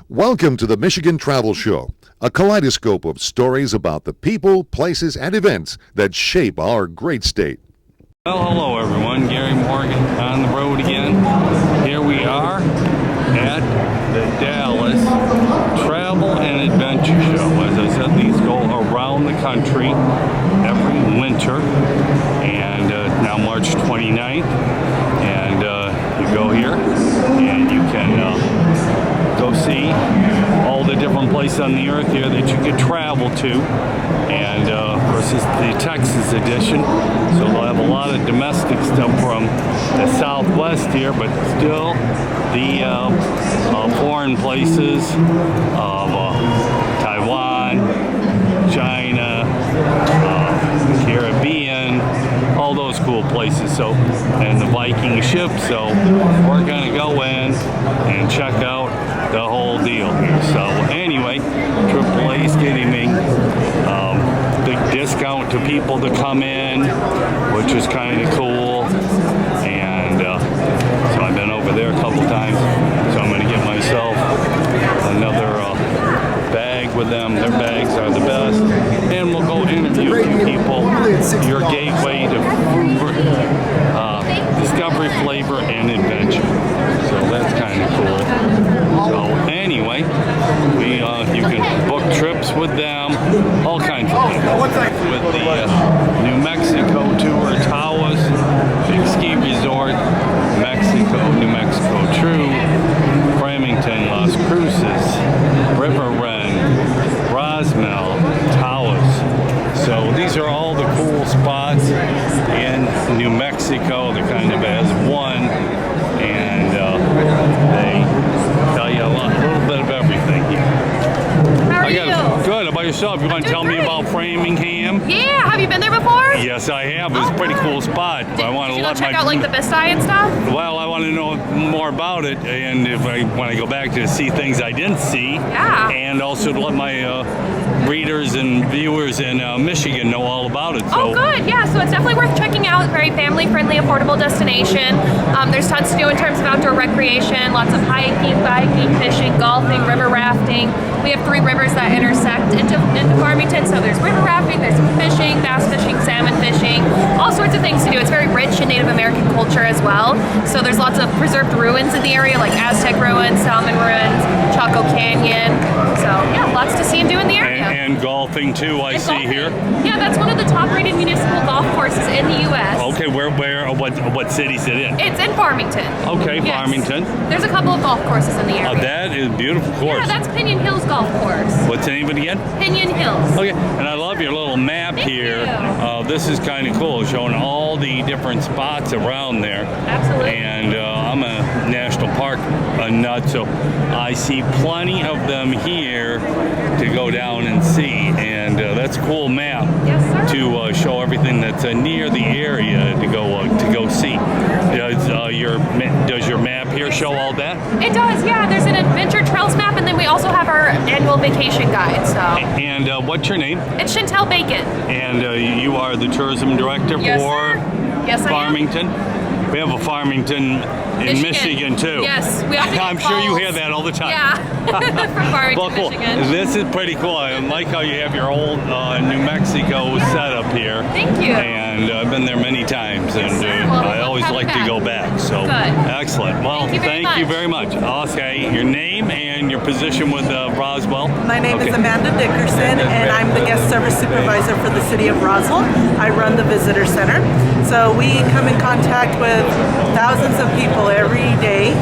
Welcome to the Michigan Travel Show, a kaleidoscope of stories about the people, places, and events that shape our great state. Well, hello everyone. Gary Morgan on the road again. Here we are at the Dallas Travel and Adventure Show. As I said, these go around the country every winter, and now March 29th, and you go here and you can go see all the different places on the earth here that you could travel to. And of course, it's the Texas edition, so they'll have a lot of domestic stuff from the Southwest here, but still the foreign places of Taiwan, China, Caribbean, all those cool places. So, and the Viking ship. So we're gonna go in and check out the whole deal here. So anyway, AAA's getting me big discount to people to come in, which is kind of cool. And so I've been over there a couple times, so I'm going to get myself another bag with them. Their bags are the best, and we'll go interview a few people. Your gateway to discovery, flavor, and adventure. So that's kind of cool. So anyway, you can book trips with them, all kinds of things. With the New Mexico tour, Taos, Big Ski Resort, New Mexico True, Framingham, Las Cruces, River Ren, Roswell, Taos. So these are all the cool spots in New Mexico. They're kind of as one, and they tell you a little bit of everything here. How are you? Good. How about yourself? You want to tell me about Framingham? Yeah. Have you been there before? Yes, I have. It's a pretty cool spot. I want to check out like the Best Eye and stuff? Well, I want to know more about it, and when I go back to see things I didn't see, yeah, and also to let my readers and viewers in Michigan know all about it. So. Oh, good. Yeah, so it's definitely worth checking out. Very family-friendly, affordable destination. There's tons to do in terms of outdoor recreation, lots of hiking, biking, fishing, golfing, river rafting. We have 3 rivers that intersect into Farmington, so there's river rafting, there's fishing, bass fishing, salmon fishing, all sorts of things to do. It's very rich in Native American culture as well. So there's lots of preserved ruins in the area, like Aztec ruins, Salmon ruins, Chaco Canyon. So yeah, lots to see and do in the area. And golfing too, I see golfing here. Yeah, that's one of the top-rated municipal golf courses in the U.S. Okay, what city is it in? It's in Farmington. Okay, yes. Farmington. There's a couple of golf courses in the area. Oh, that is a beautiful course. Yeah, that's Pinion Hills Golf Course. What's the name of it again? Pinion Hills. Okay, and I love your little map Thank here. you. This is kind of cool, showing all the different spots around there. Absolutely. And I'm a national park nut, so I see plenty of them here to go down and see. And that's a cool map. Yes, sir. To show everything that's near the area to go see. Does your map here show all that? It does, yeah. There's an adventure trails map, and then we also have our annual vacation guide. So. And what's your name? It's Chantel Bacon. And you are the tourism director Yes, for yes, Farmington? We have a Farmington in Michigan too. Yes, we have to I'm sure you hear that all the time. Yeah, from Farmington, well, cool. Michigan. This is pretty cool. I like how you have your old New Mexico setup here. Thank you. And I've been there many times, and I always like to go back. So good. Excellent. Well, thank you very much. I'll say your name and your position with Roswell. My name is Amanda Dickerson, and I'm the guest service supervisor for the city of Roswell. I run the visitor center. So we come in contact with thousands of people every day.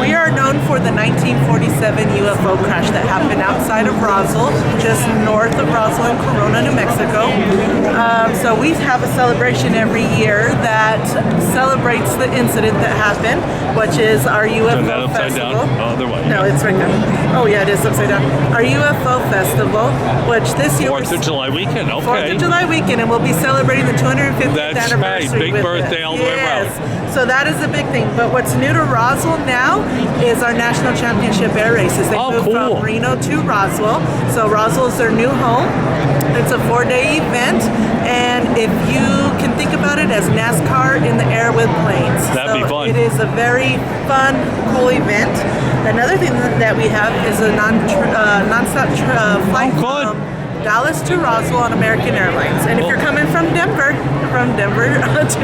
We are known for the 1947 UFO crash that happened outside of Roswell, just north of Roswell in Corona, New Mexico. So we have a celebration every year that celebrates the incident that happened, which is our UFO festival. Other way. No, it's right there. Oh yeah, it is upside down. Our UFO festival, which this year 4th of July weekend. Okay. 4th of July weekend, and we'll be celebrating the 250th That's anniversary. Right, big birthday all the way around. So that is a big thing. But what's new to Roswell now is our national championship air races. They moved from Reno to Roswell. So Roswell is their new home. It's a 4-day event, and if you can think about it as NASCAR in the air with planes. That'd be fun. It is a very fun, cool event. Another thing that we have is a non-stop flight Good. from Dallas to Roswell on American Airlines. And if you're coming from Denver to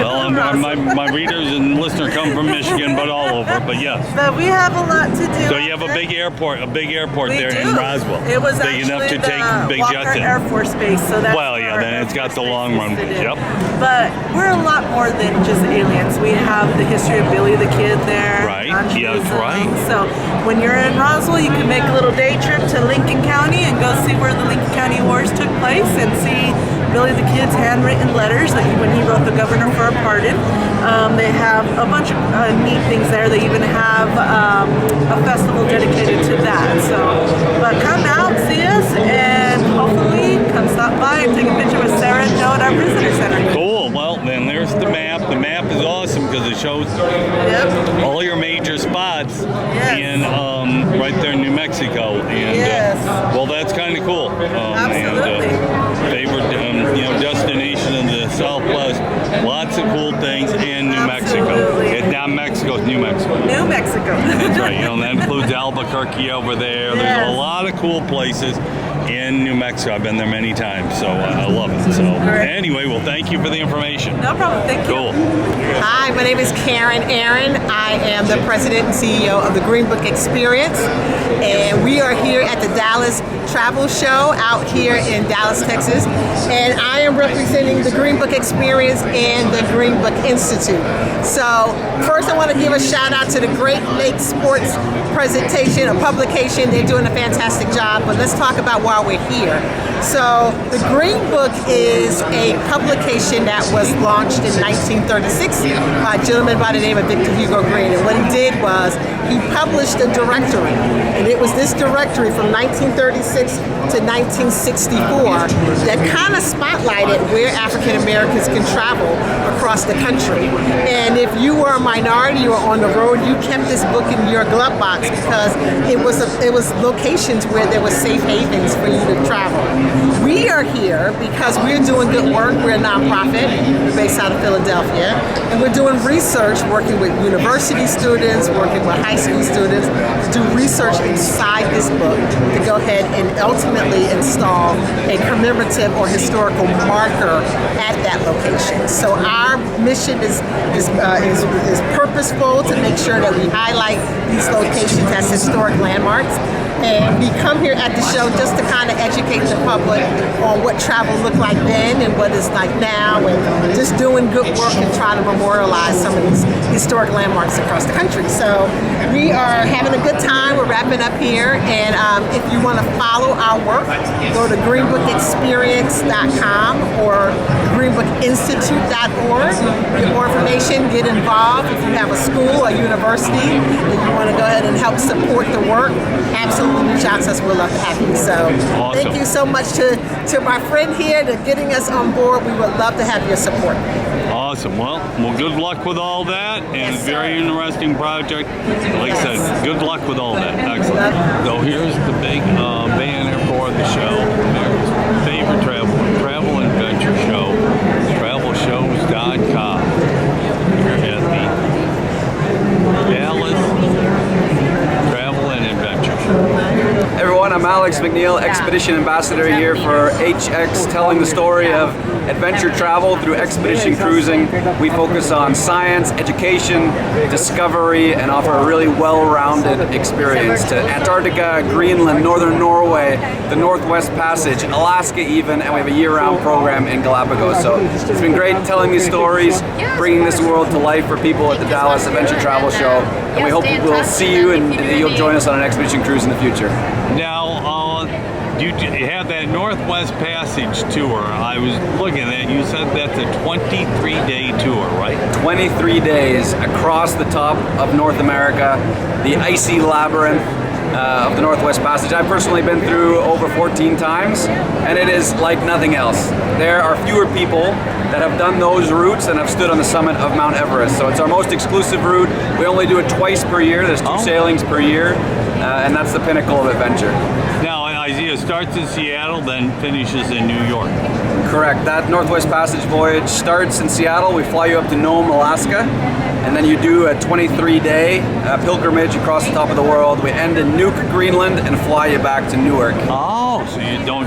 Well, Roswell. my readers and listeners come from Michigan, but all over. But yes. But we have a lot to do. So you have a big airport We there do. in Roswell. It was big enough to actually take the big Walker jets in. Air Force Base. So that's Well, yeah, where then our it's got the Air Force long Base runway. is. Yep. But we're a lot more than just aliens. We have the history of Billy the Kid there. Right. non-Jews Yes, right. So when you're in Roswell, you can make a little day trip to Lincoln County and go see where the Lincoln County Wars took place and see Billy the Kid's handwritten letters that when he wrote the governor for a pardon. They have a bunch of neat things there. They even have a festival dedicated to that. So, but come out, see us, and hopefully come stop by and take a picture with Sarah and Joe at our visitor center. Cool. Well, then there's the map. The map is awesome because it shows Yep. all your major spots Yes. in right there in New Mexico. And Yes. well, that's kind of cool. Absolutely. And favorite destination in the Southwest. Lots of cool things in New Mexico. Absolutely. It's not Mexico, it's New Mexico. New Mexico. That's right. That includes Albuquerque over there. There's Yes. a lot of cool places in New Mexico. I've been there many times, so I love it. So Great. anyway, well, thank you for the information. No problem. Thank you. Cool. Hi, my name is Karen Aaron. I am the president and CEO of the Green Book Experience, and we are here at the Dallas Travel Show out here in Dallas, Texas, and I am representing the Green Book Experience and the Green Book Institute. So first I want to give a shout out to the Great Lakes Sports presentation, a publication. They're doing a fantastic job, but let's talk about why we're here. So the Green Book is a publication that was launched in 1936 by a gentleman by the name of Victor Hugo Green. And what he did was he published a directory. And it was this directory from 1936 to 1964 that kind of spotlighted where African Americans can travel across the country. And if you were a minority or on the road, you kept this book in your glove box because it was locations where there were safe havens for you to travel. We are here because we're doing good work. We're a nonprofit. We're based out of Philadelphia. And we're doing research, working with university students, working with high school students to do research inside this book to go ahead and ultimately install a commemorative or historical marker at that location. So our mission is purposeful to make sure that we highlight these locations as historic landmarks. And we come here at the show just to kind of educate the public on what travel looked like then and what it's like now, and just doing good work and trying to memorialize some of these historic landmarks across the country. So we are having a good time. We're wrapping up here, and if you want to follow our work, go to greenbookexperience.com or greenbookinstitute.org. Get more information, get involved. If you have a school or university that you want to go ahead and help support the work, absolutely reach out to us. We'd love to have you. So Awesome. Thank you so much to my friend here to getting us on board. We would love to have your support. Awesome. Well, good luck with all that, and Yes, sir. very interesting project. Like I said, good luck with all that. Excellent. So here's the big banner for the show. America's favorite travel and adventure show, travelshows.com. Here at the Dallas Travel and Adventure Show. Hey everyone, I'm Alex McNeil, Expedition Ambassador here for HX, telling the story of adventure travel through expedition cruising. We focus on science, education, discovery, and offer a really well-rounded experience to Antarctica, Greenland, Northern Norway, the Northwest Passage, Alaska even, and we have a year-round program in Galapagos. So it's been great telling these stories, bringing this world to life for people at the Dallas Adventure Travel Show, and we hope we'll see you and you'll join us on an expedition cruise in the future. Now, you have that Northwest Passage tour. I was looking at it. You said that's a 23-day tour, right? 23 days across the top of North America, the icy labyrinth of the Northwest Passage. I've personally been through over 14 times, and it is like nothing else. There are fewer people that have done those routes and have stood on the summit of Mount Everest. So it's our most exclusive route. We only do it twice per year. There's two sailings per year, and that's the pinnacle of adventure. Now, I it starts in Seattle, then finishes in New York. Correct. That Northwest Passage voyage starts in Seattle. We fly you up to Nome, Alaska, and then you do a 23-day pilgrimage across the top of the world. We end in Nuuk, Greenland, and fly you back to Newark. Oh, so you don't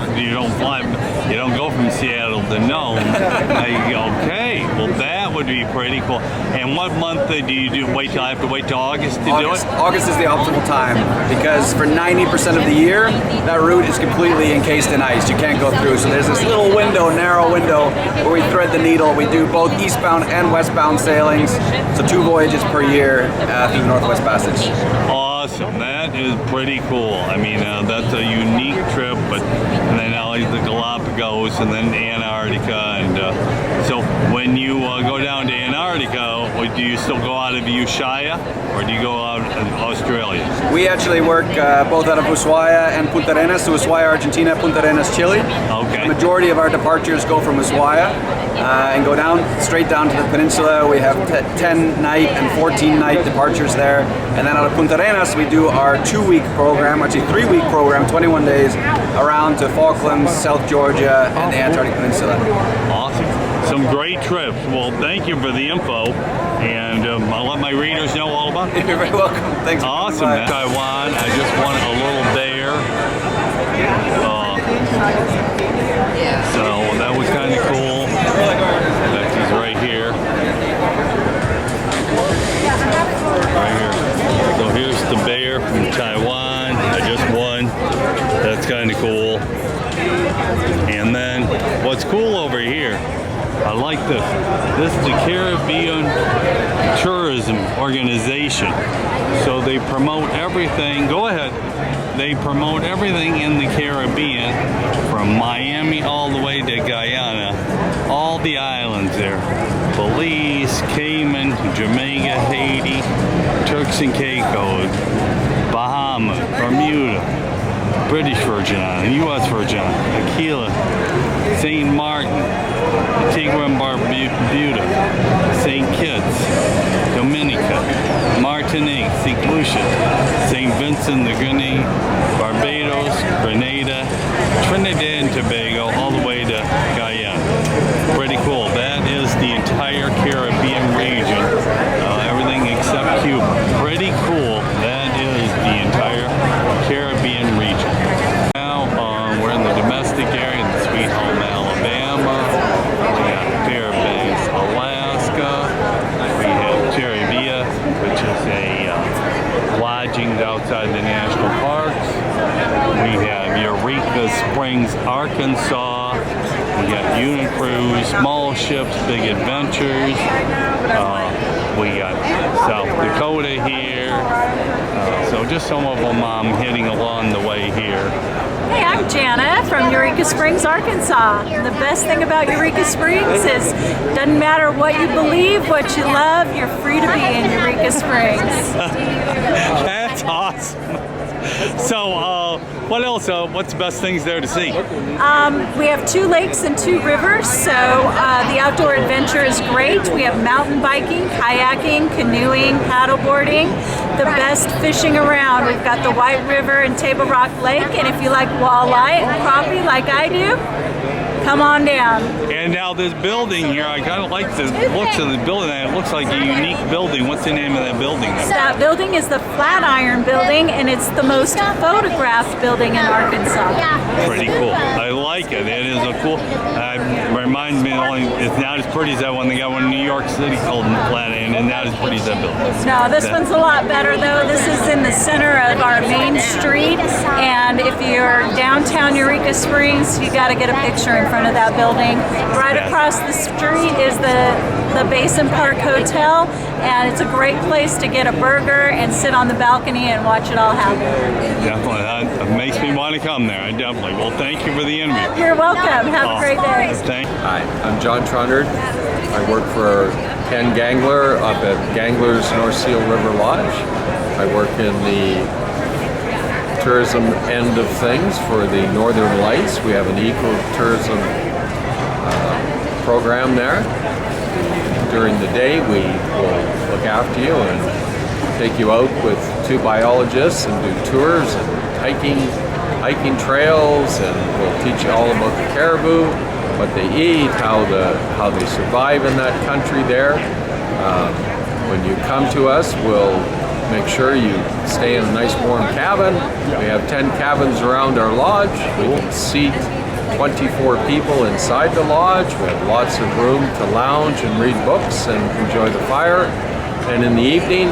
go from Seattle to Nome. Okay, well that would be pretty cool. And what month do you do? I have to wait till August to do it? August is the optimal time because for 90% of the year, that route is completely encased in ice. You can't go through. So there's this little window, narrow window, where we thread the needle. We do both eastbound and westbound sailings. So 2 voyages per year through the Northwest Passage. Awesome, that is pretty cool. I mean, that's a unique trip, and then the Galapagos and then Antarctica. And so when you go down to Antarctica, do you still go out of Ushuaia or do you go out of Australia? We actually work both out of Ushuaia and Punta Arenas. So Ushuaia, Argentina, Punta Arenas, Chile. Okay. The majority of our departures go from Ushuaia and go straight down to the peninsula. We have 10-night and 14-night departures there. And then out of Punta Arenas, we do our 2-week program, actually 3-week program, 21 days, around to Falklands, South Georgia, and the Antarctic Peninsula. Awesome. Some great trips. Well, thank you for the info, and I'll let my readers know all about it. You're very welcome. Thanks. Awesome, man. Taiwan, I just want a little bear. So that was kind of cool. He's right here. Right here. So here's the bear from Taiwan. I just won. That's kind of cool. And then what's cool over here, I like this. This is the Caribbean Tourism Organization. So they promote everything. Go ahead. They promote everything in the Caribbean, from Miami all the way to Guyana, all the islands there. Belize, Cayman, Jamaica, Haiti, Turks and Caicos, Bahamas, Bermuda, British Virgin Islands, U.S. Virgin Islands, Aquila, St. Martin, Antigua and Barbuda, St. Kitts, Dominica, Martinique, St. Lucia, St. Vincent the Grenadines, Barbados, Grenada, Trinidad and Tobago, all the way to Guyana. Pretty cool. That is the entire Caribbean region, everything except Cuba. Pretty cool. That is the entire Caribbean region. Now we're in the domestic area, in Sweet Home, Alabama. We got Fairbanks, Alaska. We have Terravia, which is a lodging outside the national parks. We have Eureka Springs, Arkansas. We got unit cruise, small ships, big adventures. We got South Dakota here. So just some of them I'm hitting along the way here. Hey, I'm Jana from Eureka Springs, Arkansas. And the best thing about Eureka Springs is doesn't matter what you believe, what you love, you're free to be in Eureka Springs. That's awesome. So, what else? What's the best things there to see? We have 2 lakes and 2 rivers, so the outdoor adventure is great. We have mountain biking, kayaking, canoeing, paddleboarding, the best fishing around. We've got the White River and Table Rock Lake, and if you like walleye and crappie like I do, come on down. And now this building here, I kind of like the looks of the building. It looks like a unique building. What's the name of that building? That building is the Flatiron Building, and it's the most photographed building in Arkansas. Pretty cool. I like it. It is a cool. Reminds me, it's not as pretty as that one. They got one in New York City called Flatiron, and not as pretty as that building. No, this one's a lot better though. This is in the center of our main street, and if you're downtown Eureka Springs, you got to get a picture in front of that building. Right across the street is the Basin Park Hotel, and it's a great place to get a burger and sit on the balcony and watch it all happen. Definitely, that makes me want to come there. I definitely. Well, thank you for the interview. You're welcome. Have a great day. Hi, I'm John Trondard. I work for Ken Gangler up at Gangler's North Seal River Lodge. I work in the tourism end of things for the Northern Lights. We have an ecotourism program there. During the day, we will look after you and take you out with 2 biologists and do tours and hiking hiking trails, and we'll teach you all about the caribou, what they eat, how they survive in that country there. When you come to us, we'll make sure you stay in a nice warm cabin. We have 10 cabins around our lodge. We can seat 24 people inside the lodge. We have lots of room to lounge and read books and enjoy the fire. And in the evening,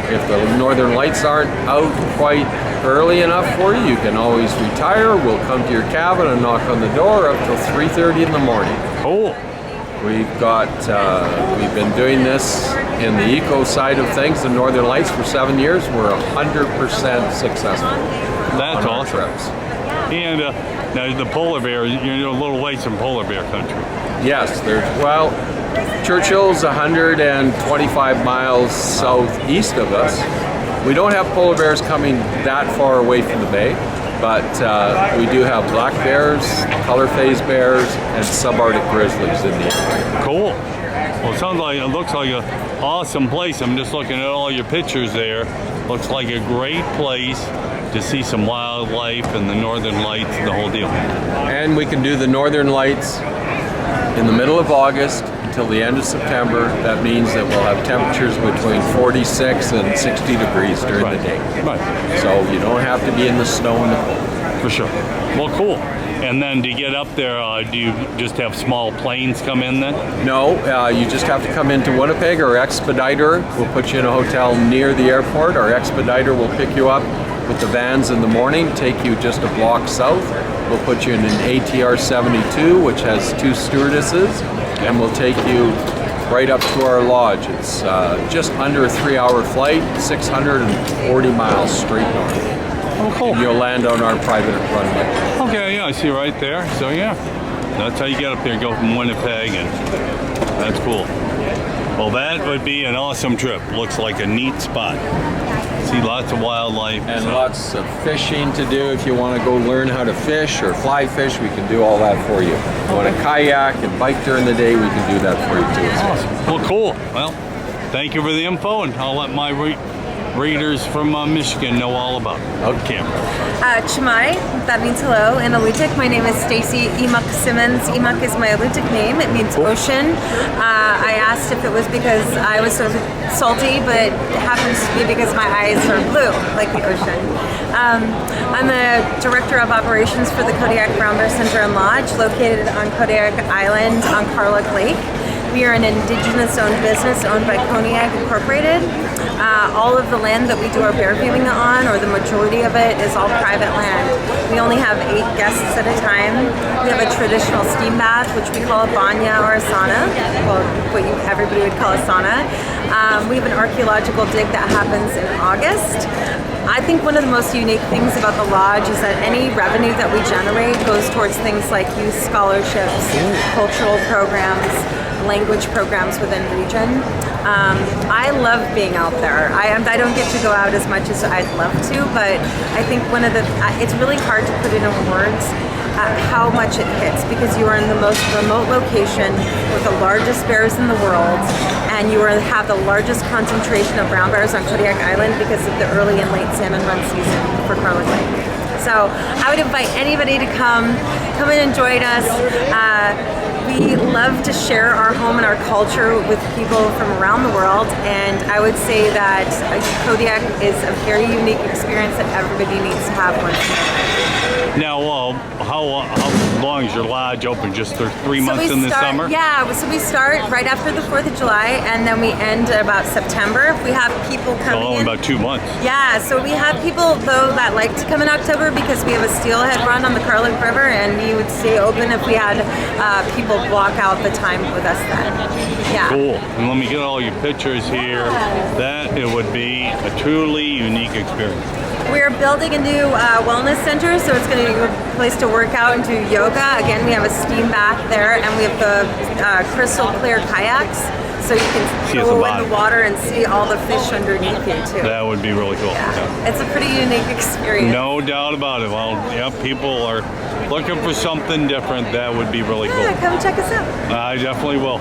if the northern lights aren't out quite early enough for you, you can always retire. We'll come to your cabin and knock on the door up till 3:30 in the morning. Cool. We've been doing this in the eco side of things, the Northern Lights, for 7 years. We're 100% successful. That's on our awesome. trips. And now the polar bear, you're a little ways from polar bear country. Yes, Churchill's 125 miles southeast of us. We don't have polar bears coming that far away from the bay, but we do have black bears, color phase bears, and subarctic grizzlies in the area. Cool. Well, it looks like an awesome place. I'm just looking at all your pictures there. Looks like a great place to see some wildlife and the northern lights, the whole deal. And we can do the northern lights in the middle of August until the end of September. That means that we'll have temperatures between 46 and 60 degrees during the day. Right. So you don't have to be in the snow and the cold. For sure. Well, cool. And then to get up there, do you just have small planes come in then? No, you just have to come into Winnipeg. Our expediter will put you in a hotel near the airport. Our expediter will pick you up with the vans in the morning, take you just a block south. We'll put you in an ATR 72, which has 2 stewardesses, and we'll take you right up to our lodge. It's just under a 3-hour flight, 640 miles straight north. Oh, cool. And you'll land on our private runway. Okay, yeah, I see right there. So yeah, that's how you get up there, go from Winnipeg, and that's cool. Well, that would be an awesome trip. Looks like a neat spot. See lots of wildlife. And lots of fishing to do. If you want to go learn how to fish or fly fish, we can do all that for you. If you want to kayak and bike during the day, we can do that for you too. Awesome. Well, cool. Well, thank you for the info, and I'll let my readers from Michigan know all about it. Okay. Chimay, that means hello in Alutiiq. My name is Stacy Imuk Simmons. Imuk is my Alutiiq name. It means ocean. I asked if it was because I was so salty, but it happens to be because my eyes are blue, like the ocean. I'm the Director of Operations for the Kodiak Brown Bear Center and Lodge, located on Kodiak Island on Carluck Lake. We are an indigenous-owned business owned by Kodiak Incorporated. All of the land that we do our bear viewing on, or the majority of it, is all private land. We only have 8 guests at a time. We have a traditional steam bath, which we call a banya or a sauna, well, what everybody would call a sauna. We have an archaeological dig that happens in August. I think one of the most unique things about the lodge is that any revenue that we generate goes towards things like youth scholarships, cultural programs, language programs within region. I love being out there. I don't get to go out as much as I'd love to, but I think it's really hard to put it in words how much it hits, because you are in the most remote location with the largest bears in the world, and you have the largest concentration of brown bears on Kodiak Island because of the early and late salmon run season for Carluck Lake. So I would invite anybody to come and join us. We love to share our home and our culture with people from around the world, and I would say that Kodiak is a very unique experience that everybody needs to have once in their life. Now, how long is your lodge open? Just 3 months in the summer? Yeah, so we start right after the 4th of July, and then we end about September. We have people coming in. About 2 months. Yeah, so we have people, though, that like to come in October because we have a steelhead run on the Carluck River, and we would stay open if we had people block out the time with us then. Yeah. Cool. And let me get all your pictures here. That it would be a truly unique experience. We're building a new wellness center, so it's going to be a place to work out and do yoga. Again, we have a steam bath there, and we have the crystal clear kayaks, so you can go in the water and see all the fish underneath you too. That would be really cool. Yeah. It's a pretty unique experience. No doubt about it. Well, yeah, people are looking for something different. That would be really cool. Yeah, come check us out. I definitely will.